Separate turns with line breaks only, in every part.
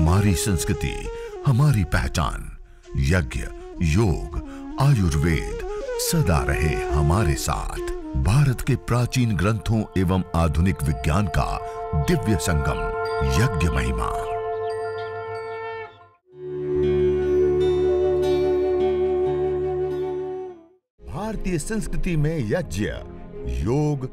हमारी संस्कृति, हमारी पहचान। यज्ञ, योग, आयुर्वेद सदा रहे हमारे साथ। भारत के प्राचीन ग्रंथों एवं आधुनिक विज्ञान का दिव्य संगम, यज्ञ महिमा। भारतीय संस्कृति में यज्ञ, योग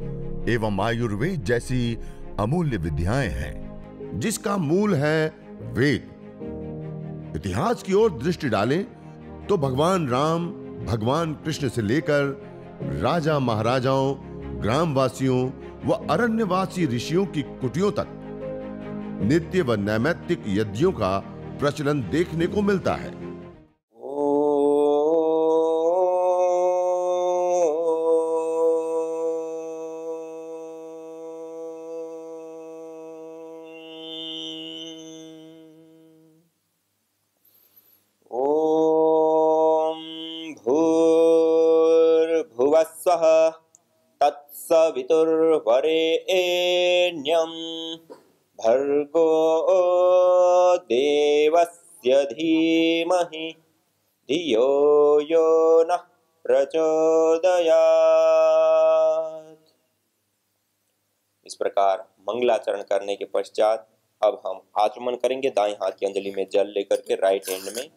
एवं आयुर्वेद जैसी अमूल्य विद्याएं हैं, जिसका मूल है वेद। इतिहास की ओर दृष्टि डालें तो भगवान राम, भगवान कृष्ण से लेकर राजा महाराजाओं, ग्रामवासियों व अरण्यवासी ऋषियों की कुटियों तक नित्य व नैमित्तिक यज्ञों का प्रचलन देखने को मिलता है।
भूर्भुवस्वः तत्सवितुर्वरेण्यं भर्गो देवस्य धीमहि धियो यो नः प्रचोदयात्। इस प्रकार मंगलाचरण करने के पश्चात अब हम आचमन करेंगे। दाएं हाथ की अंजलि में जल लेकर के, राइट हैंड में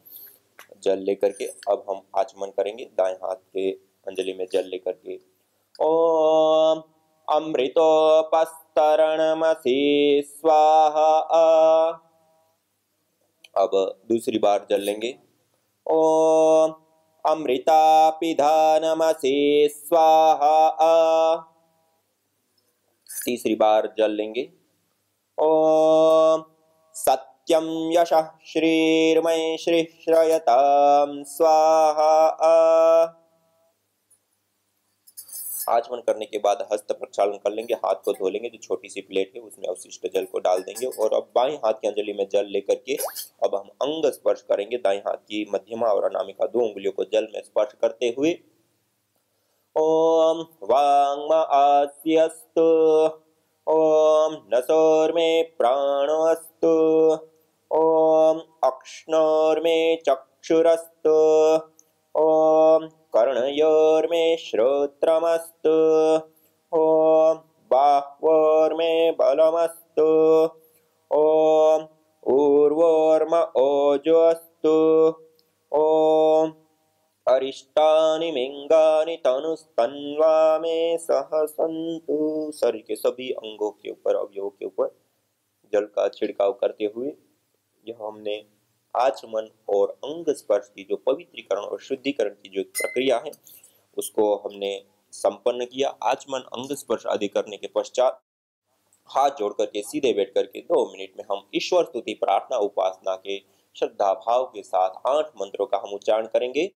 जल लेकर के अब हम आचमन करेंगे। दाएं हाथ के अंजलि में जल लेकर के ओम अमृतोपस्तरणमसि स्वाहा। अब दूसरी बार जल लेंगे। ओम अमृतापिधानमसि स्वाहा। तीसरी बार जल लेंगे। ओम सत्यं यशः श्रीर्मय श्री श्रयतां स्वाहा। आचमन करने के बाद हस्त प्रक्षालन कर लेंगे, हाथ को धो लेंगे। जो छोटी सी प्लेट है उसमें अवशिष्ट जल को डाल देंगे और अब बाएं हाथ की अंजलि में जल लेकर के अब हम अंग स्पर्श करेंगे। दाएं हाथ की मध्यमा और अनामिका 2 उंगलियों को जल में स्पर्श करते हुए ओम वांग्म आस्यस्तु, ओम नसोर्मे प्राणोऽस्तु, ओम अक्ष्णोर्मे चक्षुरस्तु, ओम कर्णयोर्मे श्रोत्रमस्तु, ओम बाह्वोर्मे बलमस्तु, ओम ऊर्वोर्म ओजोऽस्तु, ओम अरिष्टानि मिंगानि तनुस्तन्वा में सहसन्तु। शरीर के सभी अंगों के ऊपर, अवयवों के ऊपर जल का छिड़काव करते हुए यह हमने आचमन और अंग स्पर्श की जो पवित्रीकरण और शुद्धिकरण की जो प्रक्रिया है उसको हमने संपन्न किया। आचमन, अंग स्पर्श आदि करने के पश्चात हाथ जोड़ करके सीधे बैठ करके 2 मिनट में हम ईश्वर स्तुति, प्रार्थना, उपासना के श्रद्धा भाव के साथ 8 मंत्रों का हम उच्चारण करेंगे।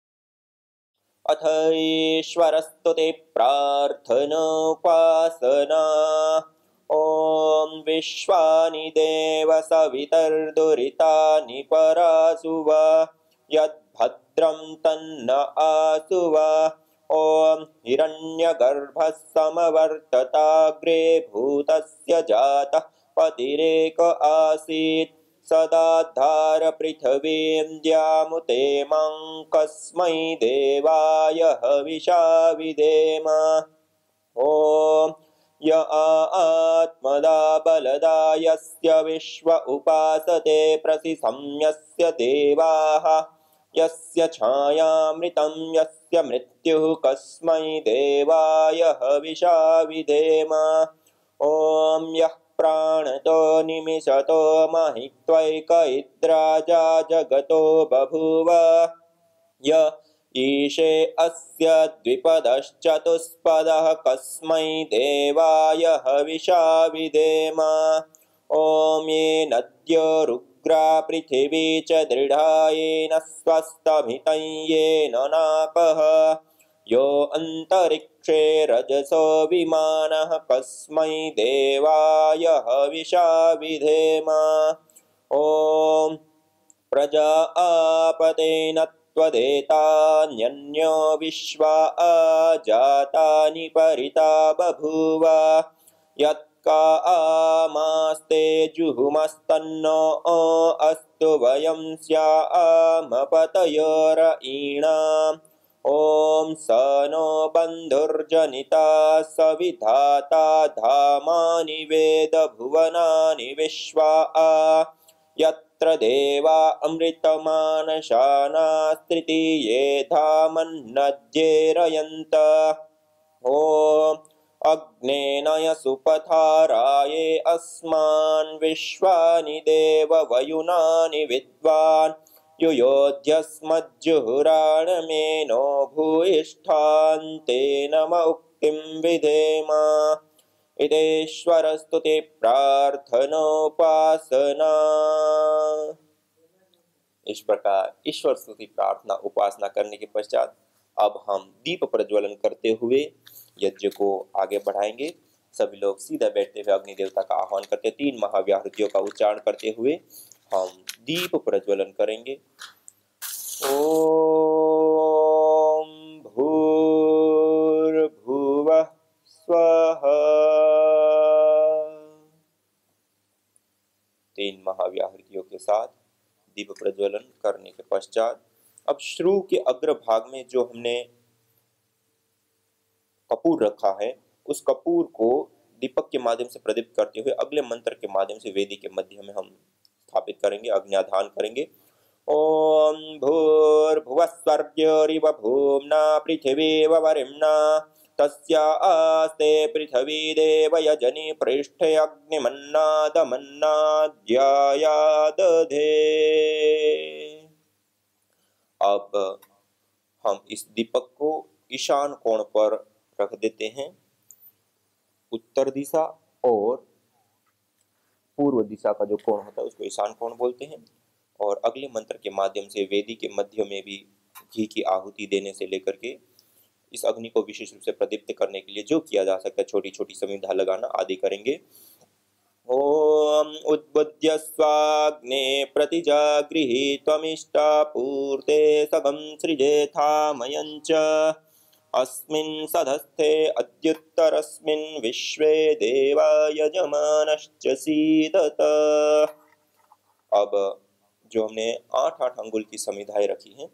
अथ ईश्वरस्तुति प्रार्थनोपासना। ओम विश्वानि देव सवितर्दुरितानि परासुव यद्भद्रं तन्न आसुव। ओम हिरण्यगर्भः समवर्तताग्रे भूतस्य जातः पतिरेक आसीत् सदाधार पृथिवीं द्यामुते मं कस्मै देवाय हविषा विधेम। ओम य आत्मदा बलदा यस्य विश्व उपासते प्रसिसंयस्य देवाः यस्य छायामृतं यस्य मृत्युः कस्मै देवाय हविषा विधेम। ओम यः प्राणतो निमिषतो महित्वैक इद्राजा जगतो बभूव य ईशे अस्य द्विपदश्चतुष्पदः कस्मै देवाय हविषा विधेम। ओम ये नद्यो रुग्रा पृथिवी च दृढा येन स्वस्तभितं येन नाकः यो अंतरिक्षे रजसो विमानः कस्मै देवाय हविषा विधेम। ओम प्रजापतेन त्वदेतान्यन्यो विश्वा जातानि परिता बभूव यत् कामास्ते जुहुमस्तन्नो अस्तु वयं स्यामपतयोरयीणाम् ॐ स नो बन्धुर्जनिता सविधाता धामानि वेदभुवनानि विश्वा यत्र देवा अमृतमानशानास्त्रितीये धामन्नद्येरयन्त ॐ अग्नेनय सुपथाराये अस्मान् विश्वानि देववयुनानि विद्वान् युयोध्यस्मज्जुहुराणमेनो भूयिष्ठान्ते नम उक्तिं विधेम इदेश्वरस्तुति प्रार्थनोपासना। इस प्रकार ईश्वर स्तुति प्रार्थना उपासना करने के पश्चात अब हम दीप प्रज्वलन करते हुए यज्ञ को आगे बढ़ाएंगे। सभी लोग सीधा बैठते हुए अग्नि देवता का आह्वान करते 3 महाव्याहृतियों का उच्चारण करते हुए हम दीप प्रज्वलन करेंगे। ओम भूर्भुवः स्वः। 3 महाव्याहृतियों के साथ दीप प्रज्वलन करने के पश्चात अब श्रु के अग्रभाग में जो हमने कपूर रखा है उस कपूर को दीपक के माध्यम से प्रदीप्त करते हुए अगले मंत्र के माध्यम से वेदी के मध्य में हम स्थापित करेंगे, अग्न्याधान करेंगे। ओम भूर्भुवस्वर्ग्योरिव भूम्ना पृथिवीव वरिम्ना तस्या आस्ते पृथ्वी देव यजनि पृष्ठे अग्निमन्नादमन्नाद्यायादधे। अब हम इस दीपक को ईशान कोण पर रख देते हैं। उत्तर दिशा और पूर्व दिशा का जो कोण होता है उसको ईशान कोण बोलते हैं। और अगले मंत्र के माध्यम से वेदी के मध्य में भी घी की आहुति देने से लेकर के इस अग्नि को विशेष रूप से प्रदीप्त करने के लिए जो किया जा सकता है, छोटी छोटी समिधा लगाना आदि करेंगे। ओम उद्बुद्ध्य स्वाग्ने प्रतिजागृहि त्वमिष्टा पूर्ते सगं सृजेथामयञ्च अस्मिन् सधस्थे अद्युत्तरस्मिन् विश्वे देवा यजमानश्च सीदत। अब जो हमने 8-8 अंगुल की समिधाएं रखी हैं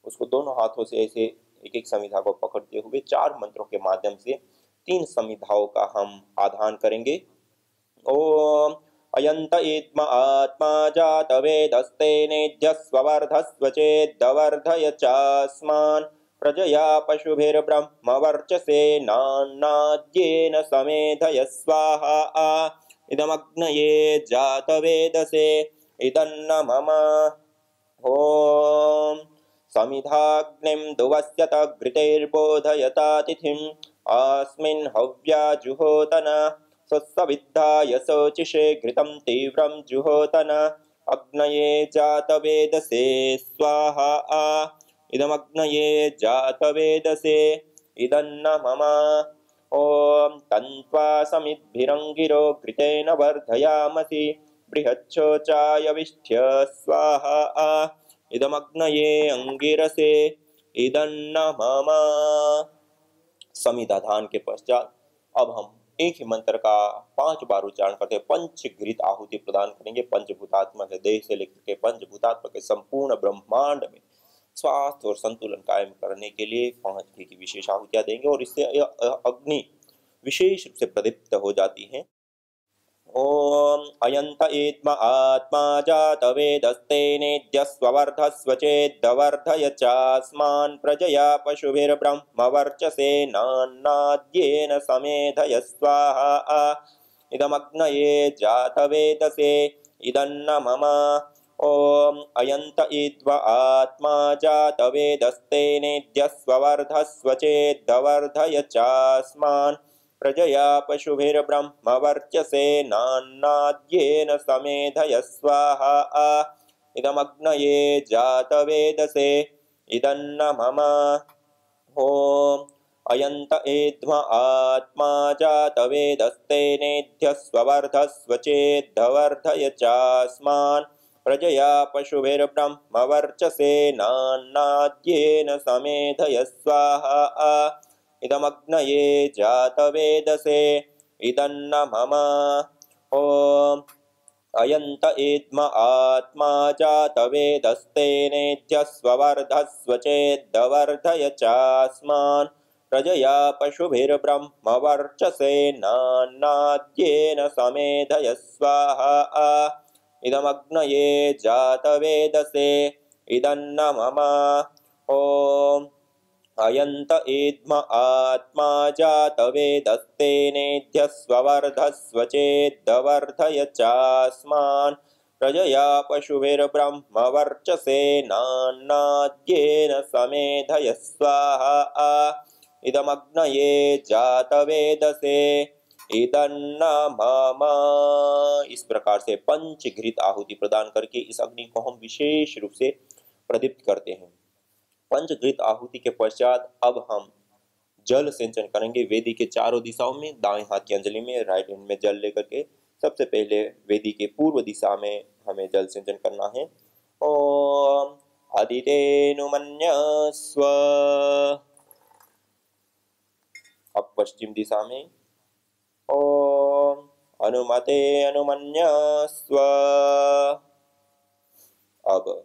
उसको दोनों हाथों से ऐसे एक एक समिधा को पकड़ते हुए 4 मंत्रों के माध्यम से 3 समिधाओं का हम आधान करेंगे। ओम अयंत इत्म आत्मा जात वेदस्ते नेद्यस्वर्धस्व चेद्वर्धय चास्मान् प्रजया पशुभिर्ब्रह्म वर्चसे नान्नाद्येन समेधय स्वाहा इदमग्नये जातवेदसे इदन्न मम। ओम समिधाग्निं दुवस्यत घृतेर्बोधयता तिथिम् अस्मिन् हव्या जुहोतन स्वस्सविद्धाय शोचिषे घृतं तीव्रं जुहोतन अग्नये जातवेदसे स्वाहा इदमग्नये जातवेदसे इदन्न मम। ओम तन्त्वा समिद्भिरङ्गिरो घृतेन वर्धयामसि बृहच्छोचाय विष्ठ्य स्वाहा इदमग्नये अंगिरसे इदन्न मम। समिधाधान के पश्चात अब हम एक ही मंत्र का 5 बार उच्चारण करते हैं। पंचघृत आहुति प्रदान करेंगे। पंचभूतात्मक देह से लेकर के पंचभूतात्मक के संपूर्ण ब्रह्मांड में स्वास्थ्य और संतुलन कायम करने के लिए 5 घी की विशेष आहुतियां देंगे और इससे अग्नि विशेष रूप से प्रदीप्त हो जाती है। ओम अयंत इत्म आत्मा जात वेदस्ते नेद्यस्वर्धस्व चेद्वर्धय चास्मान् प्रजया पशुभिर्ब्रह्म वर्चसे नान्नाद्येन समेधय स्वाहा इदमग्नये जातवेदसे इदन्न मम। ओम अयंत इत्म आत्मा जात वेदस्ते नेद्यस्वर्धस्व चेद्वर्धय चास्मान् प्रजया पशुभिर्ब्रह्म वर्चसे नान्नाद्येन समेधय स्वाहा इदमग्नये जातवेदसे इदन्न मम। ओम अयंत एध्म आत्मा जातवेदस्ते नेद्यस्वर्धस्व चेद्वर्धय चास्मान् प्रजया पशुभिर्ब्रह्म वर्चसे नान्नाद्येन समेधय स्वाहा इदमग्नये जातवेदसे इदन्न मम ॐ अयन्त इद्म आत्मा जातवेदस्तेनेत्यस्ववर्धस्व चेद्वर्धय चास्मान् प्रजया पशुभिर्ब्रह्मवर्चसेनान्नाद्येन समेधय स्वाहा इदमग्नये जातवेदसे इदन्न मम ॐ अयन्त इद्म आत्मा जातवेदस्तेनेध्यस्ववर्धस्व चेद्वर्धय चास्मान् प्रजया पशुभिर्ब्रह्मवर्चसेनान्नाद्येन समेधय स्वाहा इदमग्नये जातवेदसे इदन्न मम। इस प्रकार से पंचघृत आहुति प्रदान करके इस अग्नि को हम विशेष रूप से प्रदीप्त करते हैं। पंचघृत आहुति के पश्चात अब हम जल सिंचन करेंगे वेदी के चारों दिशाओं में। दाएं हाथ की अंजलि में, राइट हैंड में जल लेकर के सबसे पहले वेदी के पूर्व दिशा में हमें जल सिंचन करना है। ओम आदितेनुमन्यस्व। अब पश्चिम दिशा में ओम अनुमते अनुमन्यस्व। अब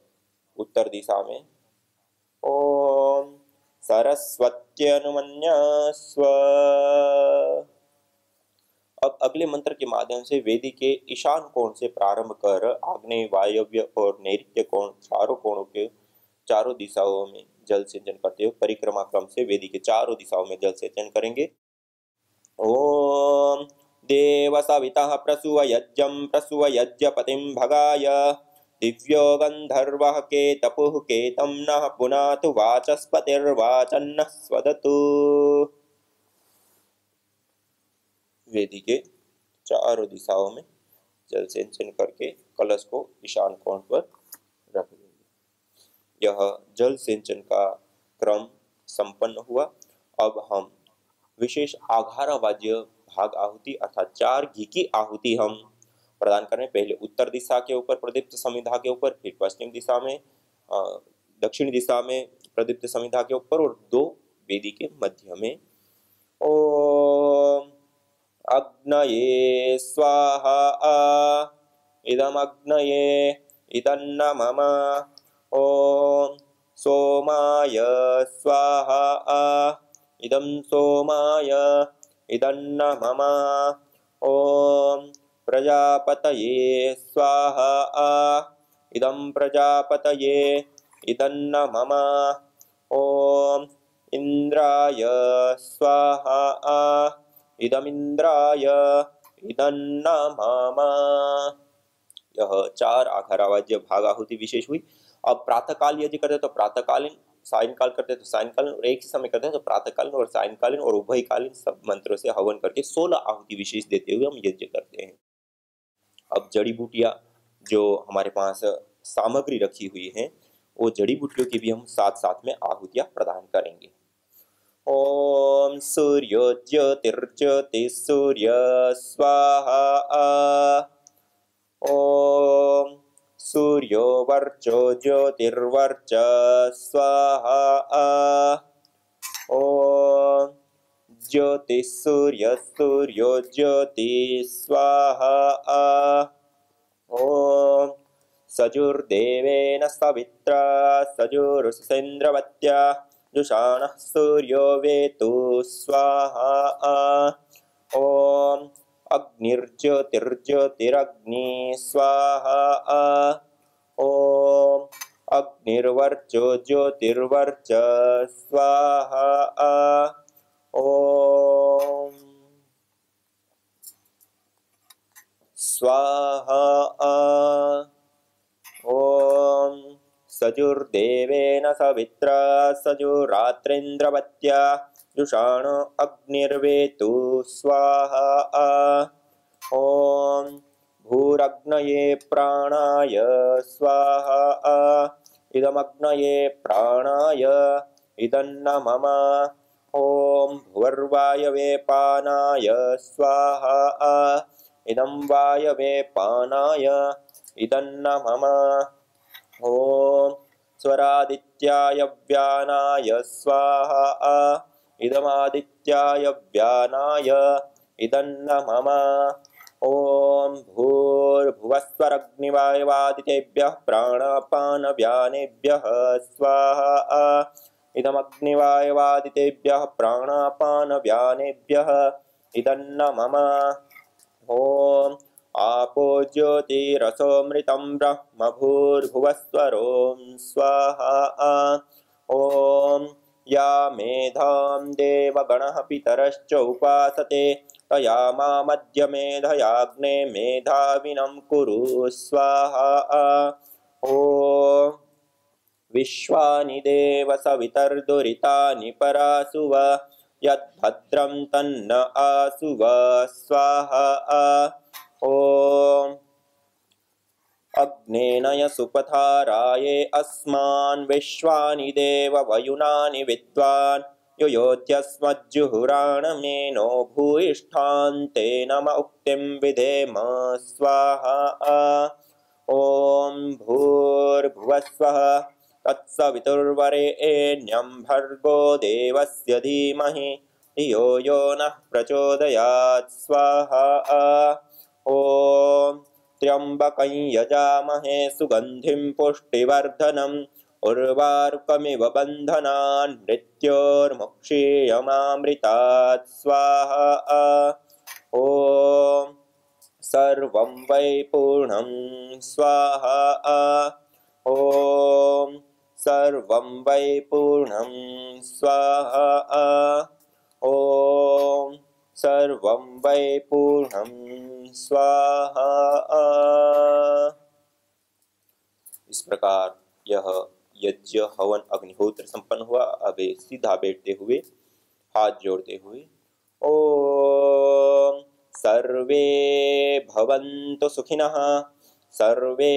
उत्तर दिशा में ओम सरस्वत्यनुमन्यस्व। अब अगले मंत्र के माध्यम से वेदी के ईशान कोण से प्रारंभ कर आग्नेय, वायव्य और नैऋत्य कोण चारों कोणों के चारों दिशाओं में जल सिंचन करते हुए परिक्रमा क्रम से वेदी के चारों दिशाओं में जल सिंचन करेंगे। ओम देव सवितः प्रसूवयज्ञं प्रसूवयज्ञपतिं भगाय दिव्यो गंधर्वः केतपुः केतं नः पुनातु वाचस्पतिर्वाचन्नः स्वदतु। वेदी के चारों दिशाओं में जल सिंचन करके कलश को ईशान कोण पर रख देंगे। यह जल सिंचन का क्रम संपन्न हुआ। अब हम विशेष आघारा वाद्य भाग आहुति अर्थात 4 घी की आहुति हम प्रदान करें। पहले उत्तर दिशा के ऊपर प्रदीप्त समिधा के ऊपर, फिर पश्चिम दिशा में, दक्षिण दिशा में प्रदीप्त समिधा के ऊपर और 2 वेदी के मध्य में। ओम अग्नये स्वाहा इदमग्नये इदन्न मम ओम सोमाय स्वाहा इदं सोमाय इदन्न मम ओम प्रजापतये स्वाहा इदं प्रजापतये इदन्न मम ओम इंद्राय स्वाहा इदमिंद्राय इदन्न मम। यह 4 आघारावाद्य भाग आहुति विशेष हुई। अब प्रातःकाल यदि करते तो प्रातःकालीन, सायंकाल करते तो सायंकालीन और एक ही समय करते हैं तो प्रातःकालीन और सायंकालीन और उभयकालीन सब मंत्रों से हवन करके 16 आहुति विशेष देते हुए हम यज्ञ करते हैं। अब जड़ी बूटियां जो हमारे पास सामग्री रखी हुई है वो जड़ी बूटियों की भी हम साथ साथ में आहुतियां प्रदान करेंगे। ओम सूर्यो ज्योतिर्ज्योति सूर्य स्वाहा ओम सूर्यो वर्चो ज्योतिर्वर्च स्वाहा ओम ज्योति सूर्य सूर्यो ज्योति स्वाहा ओम सजुर्देवेन सवित्रा सजुरुसेन्द्रवत्या जुषाणः सूर्यो वेतु स्वाहा ओम अग्निर्ज्योतिर्ज्योतिरग्नि स्वाहा ओम अग्निर्वर्चो ज्योतिर्वर्च स्वाहा ओम स्वाहा ओम सजुर्देवेन सवित्रा सजुरात्रेन्द्रवत्या जुषाण अग्निर्वेतु स्वाहा ओम भूरग्नये प्राणाय स्वाहा इदमग्नये प्राणाय इदन्न मम ओम भुवर्वायवे पानाय स्वाहा इदं वायवे पानाय इदन्न मम ओम स्वरादित्याय व्यानाय स्वाहा इदमादित्याय व्यानाय इदन्न मम। ओम भूर्भुवस्वरग्निवायुवादितेभ्यः प्राणापानव्यानेभ्यः स्वाहा। इदमग्निवायुवादितेभ्यः प्राणापानव्यानेभ्यः इदन्न मम। ओम आपो ज्योतिरसोमृतं ब्रह्म भूर्भुवस्वरों स्वाहा। ओम या मेधां देवगणः पितरश्च उपासते तया मामद्य मेधयाग्ने मेधाविनं कुरु स्वाहा। ओम विश्वानि देव सवितर्दुरितानि परासुव यद्भद्रं तन्न आसुव स्वाहा। ओम अग्नेनय सुपथाराये अस्मान् विश्वानि देव वयुनानि विद्वान् युयोध्यस्मज्जुहुराणमेनो भूयिष्ठान्ते नम उक्तिं विधेम स्वाहा। ओम भूर्भुवस्वः तत्सवितुर्वरेण्यं भर्गो देवस्य धीमहि धियो यो नः प्रचोदयात् स्वाहा। ओम त्र्यंबकं यजामहे सुगंधिं पुष्टिवर्धनम् उर्वारुकमिव बन्धनान् मृत्योर्मुक्षीयमामृतात् स्वाहा। ओम सर्वं वै पूर्णं स्वाहा। ओम सर्वं वै पूर्णं स्वाहा। ओम सर्वं वै पूर्णं स्वाहा। इस प्रकार यह यज्ञ हवन अग्निहोत्र संपन्न हुआ। अब सीधा बैठते हुए हाथ जोड़ते हुए ओम सर्वे भवन्तु सुखिनः सर्वे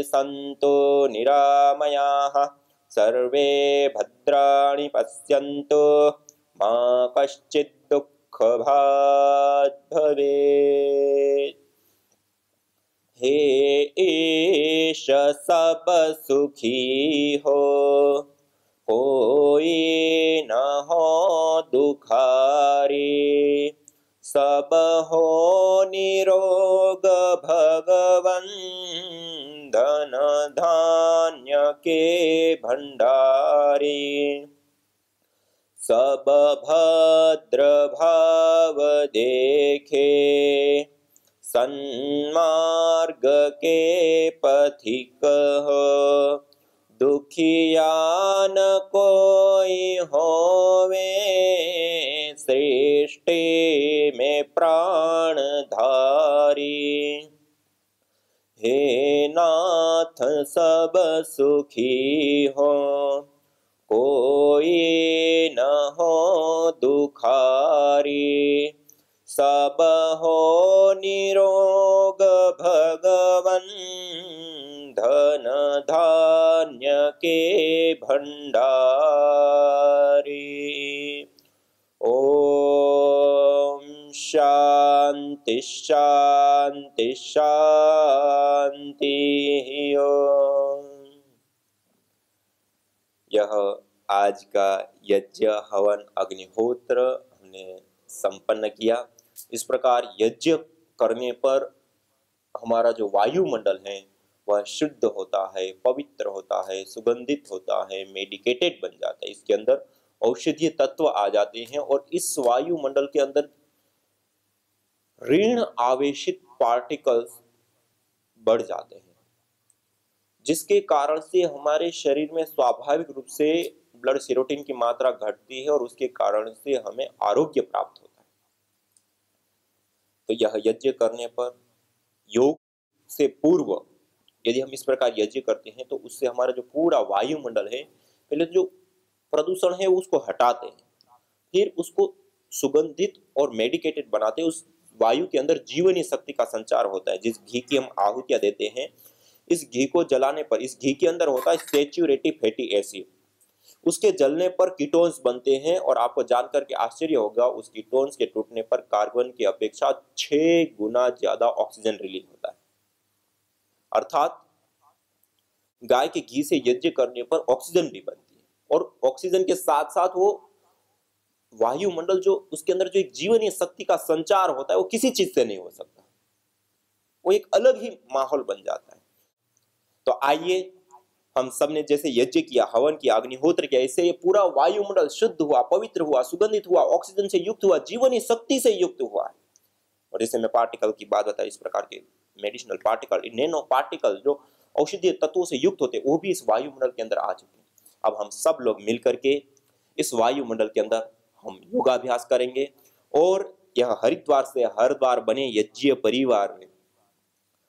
सन्तु निरामयाः सर्वे भद्राणि पश्यन्तु मा कश्चित् दुःखभाग् भवेत्। हे ईश सब सुखी हो कोई न हो दुखारी सब हो निरोग भगवन धन धान्य के भंडारी सब भद्र भाव देखे सन्मार्ग के पथिक हो दुखिया न कोई होवे सृष्टि में प्राणधारी। हे नाथ सब सुखी हो कोई न हो दुखारी सब हो निरोग भगवन धन धान्य के भंडारी। ओम शांति शांति शांति। ओम। यह आज का यज्ञ हवन अग्निहोत्र हमने संपन्न किया। इस प्रकार यज्ञ करने पर हमारा जो वायुमंडल है वह शुद्ध होता है, पवित्र होता है, सुगंधित होता है, मेडिकेटेड बन जाता है। इसके अंदर औषधीय तत्व आ जाते हैं और इस वायुमंडल के अंदर ऋण आवेशित पार्टिकल्स बढ़ जाते हैं, जिसके कारण से हमारे शरीर में स्वाभाविक रूप से ब्लड सेरोटिन की मात्रा घटती है और उसके कारण से हमें आरोग्य प्राप्त होता है। तो यह यज्ञ करने पर योग से पूर्व यदि हम इस प्रकार यज्ञ करते हैं तो उससे हमारा जो पूरा वायुमंडल है, पहले जो प्रदूषण है उसको हटाते हैं, फिर उसको सुगंधित और मेडिकेटेड बनाते हैं। उस वायु के अंदर जीवनी शक्ति का संचार होता है। जिस घी की हम आहुतियां देते हैं, इस घी को जलाने पर इस घी के अंदर होता है सैचुरेटेड फैटी एसिड। उसके जलने पर कीटोन्स बनते हैं और आपको जानकर के आश्चर्य होगा, उस कीटोन्स के टूटने पर कार्बन की अपेक्षा 6 गुना ज्यादा ऑक्सीजन रिलीज होता है। अर्थात गाय के घी से यज्ञ करने पर ऑक्सीजन भी बनती है और ऑक्सीजन के साथ साथ वो वायुमंडल जो उसके अंदर जो एक जीवनीय शक्ति का संचार होता है वो किसी चीज से नहीं हो सकता, वो एक अलग ही माहौल बन जाता है। तो आइए हम सब ने जैसे यज्ञ किया, हवन किया, अग्निहोत्र किया, इससे ये पूरा वायुमंडल शुद्ध हुआ, पवित्र हुआ, सुगंधित हुआ, ऑक्सीजन से युक्त हुआ, जीवनीय शक्ति से युक्त हुआ है। और जैसे मैं पार्टिकल की बात बताई, इस प्रकार के मेडिसिनल पार्टिकल, नैनो पार्टिकल जो औषधीय तत्वों से युक्त होते, वो भी इस वायुमंडल के अंदर आ चुके हैं। अब हम सब लोग मिलकर के इस वायुमंडल के अंदर हम योगाभ्यास करेंगे और यह हरिद्वार से हरिद्वार बने यज्ञ परिवार में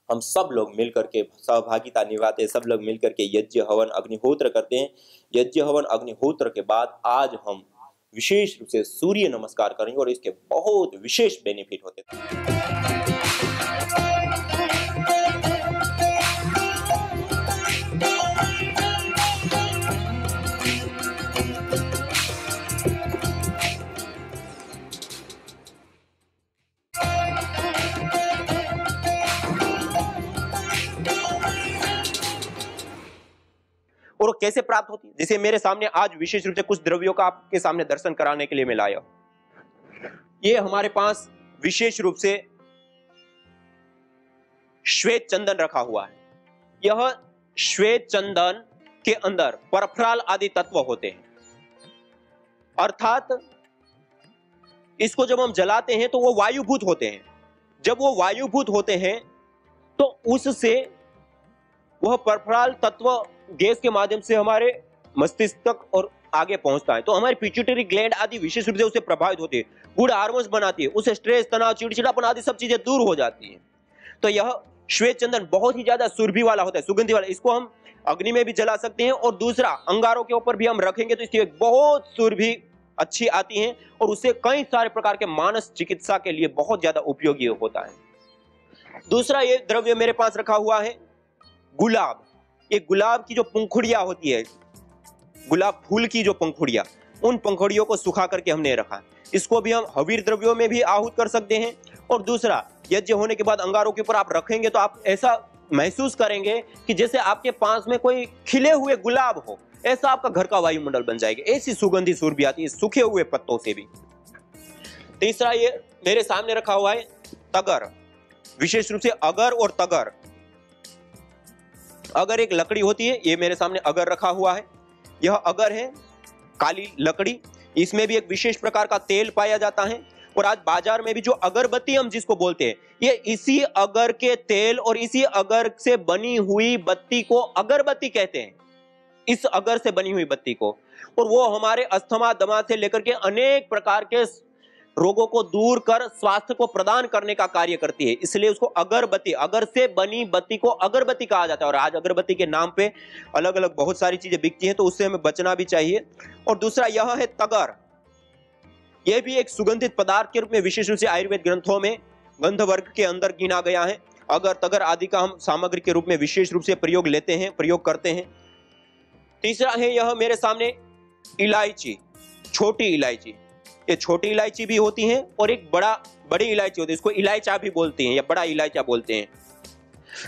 हम सब लोग मिलकर के सहभागिता निभाते हैं, सब लोग मिलकर के यज्ञ हवन अग्निहोत्र करते हैं। यज्ञ हवन अग्निहोत्र के बाद आज हम विशेष रूप से सूर्य नमस्कार करेंगे और इसके बहुत विशेष बेनिफिट होते हैं। और कैसे प्राप्त होती है, जैसे मेरे सामने आज विशेष रूप से कुछ द्रव्यों का आपके सामने दर्शन कराने के लिए मैं लाया। ये हमारे पास विशेष रूप से श्वेत चंदन रखा हुआ है। यह श्वेत चंदन के अंदर परफ्राल आदि तत्व होते हैं, अर्थात इसको जब हम जलाते हैं तो वो वायुभूत होते हैं। जब वो वायुभूत होते हैं तो उससे वह परफ्राल तत्व गैस के माध्यम से हमारे मस्तिष्क तक और आगे पहुंचता है, तो हमारी पिट्यूटरी ग्लैंड आदि विशेष रूप से उससे प्रभावित होती है, गुड हार्मोन्स बनाती है, उससे स्ट्रेस, तनाव, चिड़चिड़ापन आदि सब चीजें दूर हो जाती हैं। तो यह श्वेत चंदन बहुत ही ज्यादा सुरभि वाला होता है, सुगंधि वाला। इसको हम अग्नि में भी जला सकते हैं और दूसरा अंगारों के ऊपर भी हम रखेंगे तो इसकी एक बहुत सुरभि अच्छी आती है और उससे कई सारे प्रकार के मानस चिकित्सा के लिए बहुत ज्यादा उपयोगी होता है। दूसरा ये द्रव्य मेरे पास रखा हुआ है गुलाब। ये गुलाब की जो पंखुड़ियां होती है, गुलाब फूल की जो पंखुड़ियां, उन पंखुड़ियों को सुखा करके हमने रखा। इसको भी हम हवीर द्रव्यों में भी आहूत कर सकते हैं। और दूसरा, यज्ञ होने के बाद अंगारों के ऊपर आप रखेंगे तो आप ऐसा महसूस करेंगे कि जैसे आपके पास में कोई खिले हुए गुलाब हो, ऐसा आपका घर का वायुमंडल बन जाएगा। ऐसी सुगंधी सुरभि आती है सूखे हुए पत्तों से भी। तीसरा, ये मेरे सामने रखा हुआ है तगर, विशेष रूप से अगर और तगर। अगर एक लकड़ी होती है, ये मेरे सामने अगर रखा हुआ है। यह अगर है काली लकड़ी, इसमें भी एक विशेष प्रकार का तेल पाया जाता है। और आज बाजार में भी जो अगरबत्ती हम जिसको बोलते हैं, ये इसी अगर के तेल और इसी अगर से बनी हुई बत्ती को अगरबत्ती कहते हैं, इस अगर से बनी हुई बत्ती को। और वो हमारे अस्थमा, दमा से लेकर के अनेक प्रकार के रोगों को दूर कर स्वास्थ्य को प्रदान करने का कार्य करती है, इसलिए उसको अगरबत्ती, अगर से बनी बत्ती को अगरबत्ती कहा जाता है। और आज अगरबत्ती के नाम पे अलग अलग बहुत सारी चीजें बिकती हैं, तो उससे हमें बचना भी चाहिए। और दूसरा यह है तगर। यह भी एक सुगंधित पदार्थ के रूप में विशेष रूप से आयुर्वेद ग्रंथों में गंध वर्ग के अंदर गिना गया है। अगर, तगर आदि का हम सामग्री के रूप में विशेष रूप से प्रयोग लेते हैं, प्रयोग करते हैं। तीसरा है यह मेरे सामने इलायची, छोटी इलायची। ये छोटी इलायची भी होती है और एक बड़ी इलायची होती है, इसको इलायचा भी बोलते हैं या बड़ा इलायचा बोलते हैं।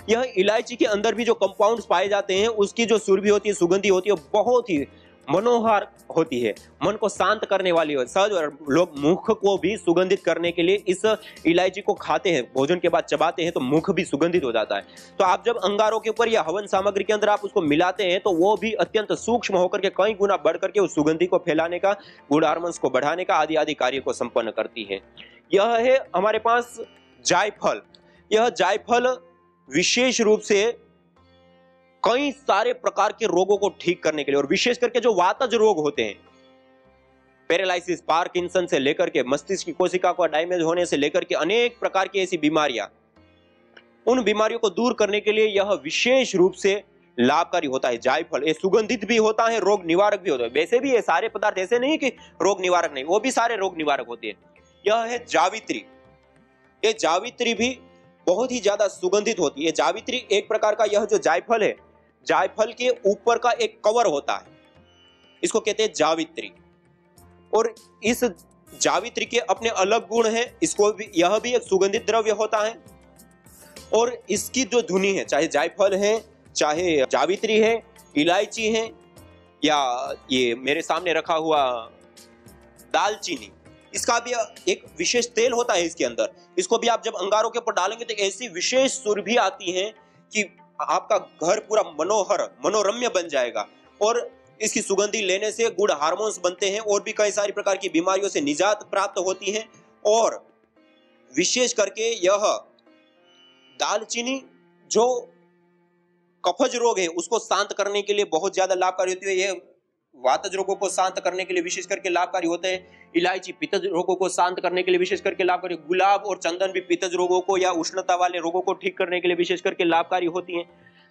यह इलायची के अंदर भी जो कंपाउंड्स पाए जाते हैं, उसकी जो सुरभि होती है, सुगंधी होती है, बहुत ही मनोहर होती है, मन को शांत करने वाली हो। सहज लोग मुख को भी सुगंधित करने के लिए इस इलायची को खाते हैं, भोजन के बाद चबाते हैं तो मुख भी सुगंधित हो जाता है। तो आप जब अंगारों के ऊपर या हवन सामग्री के अंदर आप उसको मिलाते हैं तो वो भी अत्यंत सूक्ष्म होकर के कई गुना बढ़ करके उस सुगंधि को फैलाने का, गुड हार्मोन्स को बढ़ाने का आदि आदि कार्य को संपन्न करती है। यह है हमारे पास जायफल। यह जायफल विशेष रूप से कई सारे प्रकार के रोगों को ठीक करने के लिए, और विशेष करके जो वातज रोग होते हैं, पैरालिसिस, पार्किंसन से लेकर के मस्तिष्क की कोशिका का डैमेज होने से लेकर के अनेक प्रकार की ऐसी बीमारियां, उन बीमारियों को दूर करने के लिए यह विशेष रूप से लाभकारी होता है जायफल। ये सुगंधित भी होता है, रोग निवारक भी होता है। वैसे भी ये सारे पदार्थ ऐसे नहीं कि रोग निवारक नहीं, वो भी सारे रोग निवारक होते हैं। यह है जावित्री। ये जावित्री भी बहुत ही ज्यादा सुगंधित होती है। जावित्री एक प्रकार का, यह जो जायफल है, जायफल के ऊपर का एक कवर होता है, इसको कहते हैं जावित्री। और इस जावित्री के अपने अलग गुण हैं, इसको भी, यह भी एक सुगंधित द्रव्य होता है। और इसकी जो धुनी है, चाहे जायफल है, चाहे जावित्री है, इलायची है, या ये मेरे सामने रखा हुआ दालचीनी, इसका भी एक विशेष तेल होता है इसके अंदर। इसको भी आप जब अंगारों के ऊपर डालेंगे तो ऐसी विशेष सुरभि आती है कि आपका घर पूरा मनोहर मनोरम्य बन जाएगा। और इसकी सुगंधी लेने से गुड हार्मोन्स बनते हैं और भी कई सारी प्रकार की बीमारियों से निजात प्राप्त होती है। और विशेष करके यह दालचीनी जो कफज रोग है उसको शांत करने के लिए बहुत ज्यादा लाभकारी होती है। यह वातज रोगों को शांत करने के लिए विशेष करके लाभकारी होते हैं। इलायची पित्तज रोगों को शांत करने के लिए विशेष करके लाभकारी। गुलाब और चंदन भी पित्तज रोगों को या उष्णता वाले रोगों को ठीक करने के लिए विशेष करके लाभकारी होती हैं।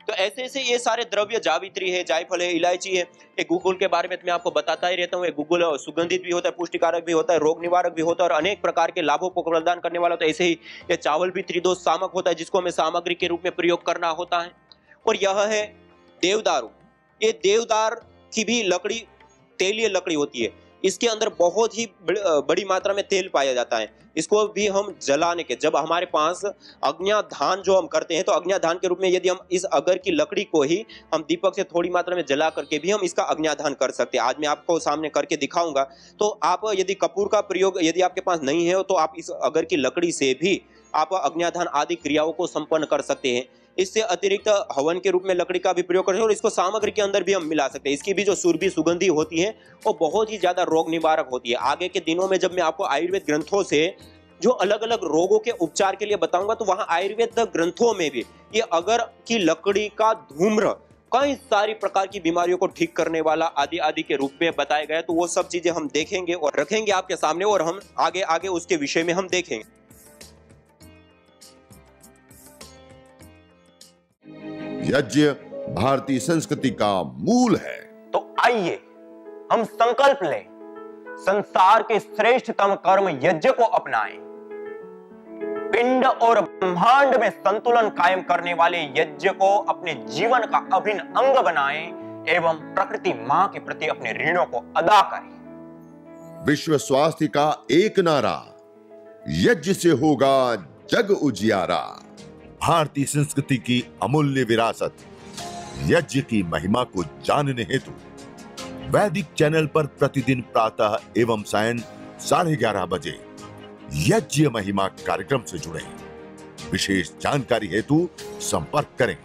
तो ऐसे ऐसे ये सारे द्रव्य, जावित्री है, जायफल है, इलायची है, ये गुगुल के बारे में मैं आपको बताता ही रहता हूँ। ये गुगुल सुगंधित भी होता है, पुष्टिकारक भी होता है, रोग निवारक भी होता है और अनेक प्रकार के लाभों को प्रदान करने वाला होता है। ऐसे ही ये चावल भी त्रिदोष सामक होता है जिसको हमें सामग्री के रूप में प्रयोग करना होता है। और यह है देवदारू। ये देवदार की भी लकड़ी तेलीय लकड़ी होती है। इसके अंदर बहुत ही बड़ी मात्रा में तेल पाया जाता है। इसको भी हम जलाने के, जब हमारे पास अग्न्याधान जो हम करते हैं तो अग्न्याधान के रूप में यदि हम इस अगर की लकड़ी को ही हम दीपक से थोड़ी मात्रा में जला करके भी हम इसका अग्न्याधान कर सकते हैं। आज मैं आपको सामने करके दिखाऊंगा। तो आप यदि कपूर का प्रयोग यदि आपके पास नहीं है तो आप इस अगर की लकड़ी से भी आप अग्न्याधान आदि क्रियाओं को संपन्न कर सकते हैं। इससे अतिरिक्त हवन के रूप में लकड़ी का भी प्रयोग करते हैं और इसको सामग्री के अंदर भी हम मिला सकते हैं। इसकी भी जो सुरभि सुगंधी होती है वो बहुत ही ज्यादा रोग निवारक होती है। आगे के दिनों में जब मैं आपको आयुर्वेद ग्रंथों से जो अलग अलग रोगों के उपचार के लिए बताऊंगा तो वहां आयुर्वेद ग्रंथों में भी ये अगर की लकड़ी का धूम्र कई सारी प्रकार की बीमारियों को ठीक करने वाला आदि आदि के रूप में बताया गया। तो वो सब चीजें हम देखेंगे और रखेंगे आपके सामने और हम आगे आगे उसके विषय में हम देखेंगे।
यज्ञ भारतीय संस्कृति का मूल है।
तो आइए हम संकल्प लें, संसार के श्रेष्ठतम कर्म यज्ञ को अपनाएं। पिंड और ब्रह्मांड में संतुलन कायम करने वाले यज्ञ को अपने जीवन का अभिन्न अंग बनाएं एवं प्रकृति मां के प्रति अपने ऋणों को अदा करें।
विश्व स्वास्थ्य का एक नारा, यज्ञ से होगा जग उजियारा। भारतीय संस्कृति की अमूल्य विरासत यज्ञ की महिमा को जानने हेतु वैदिक चैनल पर प्रतिदिन प्रातः एवं सायं 11:30 बजे यज्ञ महिमा कार्यक्रम से जुड़े। विशेष जानकारी हेतु संपर्क करें।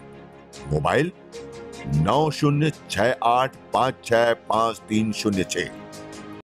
मोबाइल 9068565306।